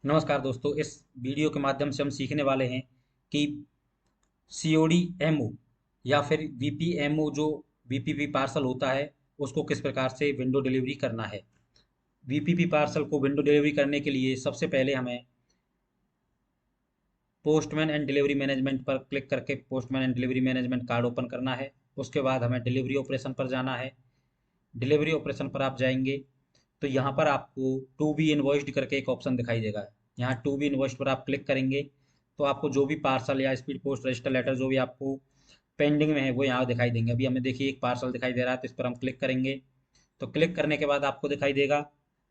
नमस्कार दोस्तों, इस वीडियो के माध्यम से हम सीखने वाले हैं कि सीओडी एमओ या फिर वीपीएमओ जो वीपीपी पार्सल होता है उसको किस प्रकार से विंडो डिलीवरी करना है। वीपीपी पार्सल को विंडो डिलीवरी करने के लिए सबसे पहले हमें पोस्टमैन एंड डिलीवरी मैनेजमेंट पर क्लिक करके postman and delivery management card open करना है। उसके बाद हमें डिलीवरी ऑपरेशन पर जाना है। डिलीवरी ऑपरेशन पर आप जाएंगे तो यहाँ पर आपको टू बी इन्वॉइस्ड करके एक ऑप्शन दिखाई देगा। यहाँ टू बी इन्वॉइस्ड पर आप क्लिक करेंगे तो आपको जो भी पार्सल या स्पीड पोस्ट रजिस्टर लेटर जो भी आपको पेंडिंग में है वो यहाँ दिखाई देंगे। अभी हमें देखिए एक पार्सल दिखाई दे रहा है तो इस पर हम क्लिक करेंगे तो क्लिक करने के बाद आपको दिखाई देगा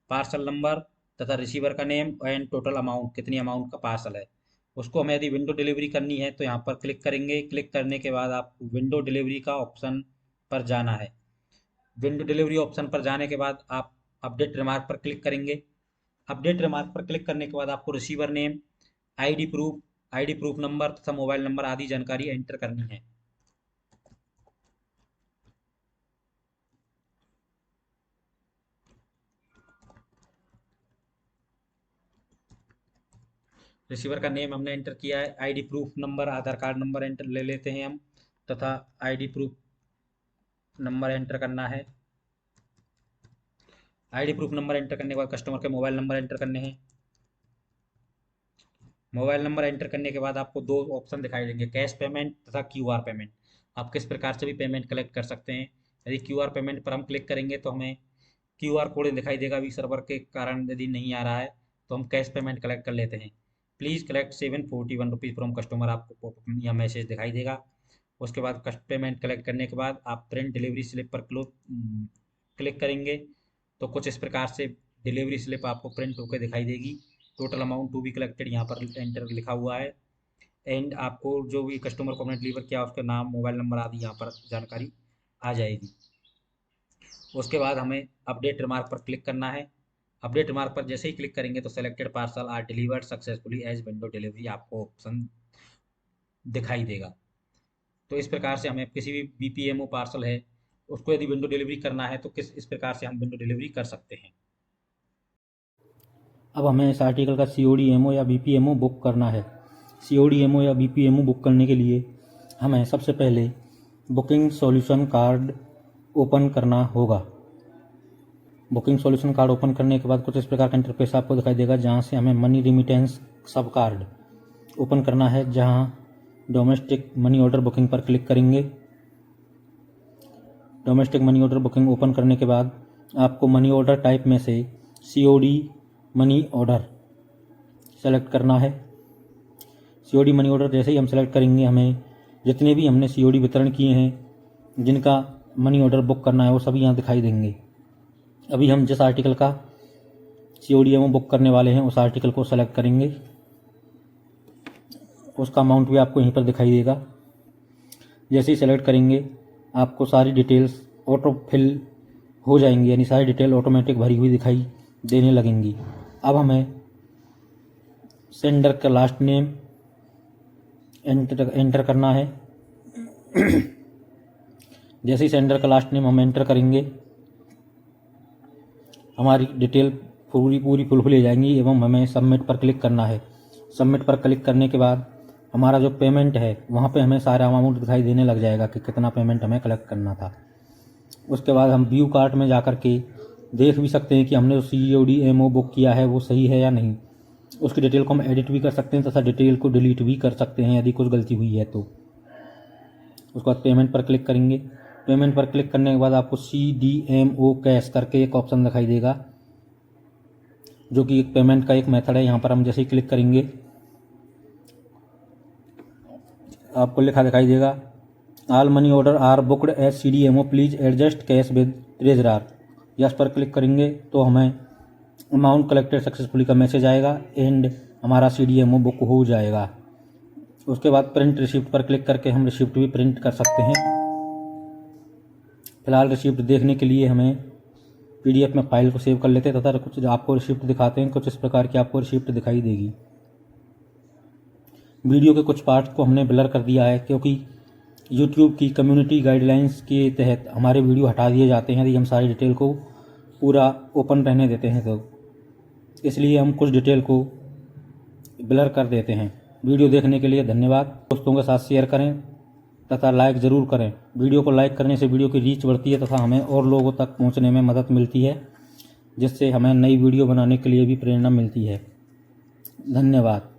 पार्सल नंबर तथा रिसीवर का नेम एंड टोटल अमाउंट, कितनी अमाउंट का पार्सल है। उसको हमें यदि विंडो डिलीवरी करनी है तो यहाँ पर क्लिक करेंगे। क्लिक करने के बाद आपको विंडो डिलीवरी का ऑप्शन पर जाना है। विंडो डिलीवरी ऑप्शन पर जाने के बाद आप अपडेट रिमार्क पर क्लिक करेंगे। अपडेट रिमार्क पर क्लिक करने के बाद आपको receiver name, ID proof, ID proof number तथा मोबाइल नंबर आदि जानकारी एंटर करनी है। रिसीवर का नेम हमने एंटर किया है। आईडी प्रूफ नंबर, आधार कार्ड नंबर एंटर ले लेते हैं हम तथा आईडी प्रूफ नंबर एंटर करना है। आईडी प्रूफ नंबर एंटर करने के बाद कस्टमर के मोबाइल नंबर एंटर करने हैं। मोबाइल नंबर एंटर करने के बाद आपको दो ऑप्शन दिखाई देंगे, कैश पेमेंट तथा क्यूआर पेमेंट। आप किस प्रकार से भी पेमेंट कलेक्ट कर सकते हैं। यदि क्यूआर पेमेंट पर हम क्लिक करेंगे तो हमें क्यूआर कोड दिखाई देगा। अभी सर्वर के कारण यदि नहीं आ रहा है तो हम कैश पेमेंट कलेक्ट कर लेते हैं। Please collect 741 rupees from customer, आपको पॉपअप या मैसेज दिखाई देगा। उसके बाद कस्ट पेमेंट कलेक्ट करने के बाद आप प्रिंट डिलीवरी स्लिप पर क्लिक करेंगे तो कुछ इस प्रकार से डिलीवरी स्लिप आपको प्रिंट होकर दिखाई देगी। Total amount to be collected यहाँ पर एंटर लिखा हुआ है एंड आपको जो भी कस्टमर को हमने डिलीवर किया उसका नाम, मोबाइल नंबर आदि यहाँ पर जानकारी आ जाएगी। उसके बाद हमें अपडेट रिमार्क पर क्लिक करना है। अपडेट रिमार्क पर जैसे ही क्लिक करेंगे तो selected parcel are delivered successfully as window delivery आपको ऑप्शन दिखाई देगा। तो इस प्रकार से हमें किसी भी बीपीएमओ पार्सल है उसको यदि विंडो डिलीवरी करना है तो किस इस प्रकार से हम विंडो डिलीवरी कर सकते हैं। अब हमें इस आर्टिकल का COD-MO या BPMO बुक करना है। COD-MO या BPMO बुक करने के लिए हमें सबसे पहले बुकिंग सॉल्यूशन कार्ड ओपन करना होगा। बुकिंग सॉल्यूशन कार्ड ओपन करने के बाद कुछ इस प्रकार का इंटरफेस आपको दिखाई देगा, जहां से हमें मनी रिमिटेंस सब कार्ड ओपन करना है। जहां डोमेस्टिक मनी ऑर्डर बुकिंग पर क्लिक करेंगे। Domestic money order booking open करने के बाद आपको मनी ऑर्डर टाइप में से COD मनी ऑर्डर सेलेक्ट करना है। COD मनी ऑर्डर जैसे ही हम सेलेक्ट करेंगे, हमें जितने भी हमने COD वितरण किए हैं, जिनका मनी ऑर्डर बुक करना है, वो सभी यहाँ दिखाई देंगे। अभी हम जिस आर्टिकल का COD-MO बुक करने वाले हैं उस आर्टिकल को सेलेक्ट करेंगे। उसका अमाउंट भी आपको यहीं पर दिखाई देगा। जैसे ही सेलेक्ट करेंगे आपको सारी डिटेल्स ऑटो फिल हो जाएंगी, यानी सारी डिटेल ऑटोमेटिक भरी हुई दिखाई देने लगेंगी। अब हमें सेंडर का लास्ट नेम एंटर करना है। जैसे ही सेंडर का लास्ट नेम हम एंटर करेंगे हमारी डिटेल पूरी फुलफिल हो जाएंगी एवं हमें सबमिट पर क्लिक करना है। सबमिट पर क्लिक करने के बाद हमारा जो पेमेंट है वहाँ पे हमें सारा अमाउंट दिखाई देने लग जाएगा कि कितना पेमेंट हमें कलेक्ट करना था। उसके बाद हम व्यू कार्ट में जा कर के देख भी सकते हैं कि हमने जो COD-MO बुक किया है वो सही है या नहीं। उसकी डिटेल को हम एडिट भी कर सकते हैं तथा डिटेल को डिलीट भी कर सकते हैं यदि कुछ गलती हुई है तो। उसके बाद पेमेंट पर क्लिक करेंगे। पेमेंट पर क्लिक करने के बाद आपको CDMO कैश करके एक ऑप्शन दिखाई देगा, जो कि एक पेमेंट का एक मेथड है। यहाँ पर हम जैसे ही क्लिक करेंगे आपको लिखा दिखाई देगा, all money order are booked as CDMO, please adjust cash with treasurer. Yes पर क्लिक करेंगे तो हमें अमाउंट कलेक्टेड सक्सेसफुली का मैसेज आएगा एंड हमारा CDMO बुक हो जाएगा। उसके बाद प्रिंट रिसिप्ट पर क्लिक करके हम रिसिप्ट भी प्रिंट कर सकते हैं। फिलहाल रिसिप्ट देखने के लिए हमें PDF में फाइल को सेव कर लेते हैं तथा कुछ आपको रिसिप्ट दिखाते हैं। कुछ इस प्रकार की आपको रिसिप्ट दिखाई देगी। वीडियो के कुछ पार्ट को हमने ब्लर कर दिया है क्योंकि YouTube की कम्युनिटी गाइडलाइंस के तहत हमारे वीडियो हटा दिए जाते हैं यदि हम सारी डिटेल को पूरा ओपन रहने देते हैं तो। इसलिए हम कुछ डिटेल को ब्लर कर देते हैं। वीडियो देखने के लिए धन्यवाद। दोस्तों के साथ शेयर करें तथा लाइक ज़रूर करें। वीडियो को लाइक करने से वीडियो की रीच बढ़ती है तथा हमें और लोगों तक पहुंचने में मदद मिलती है, जिससे हमें नई वीडियो बनाने के लिए भी प्रेरणा मिलती है। धन्यवाद।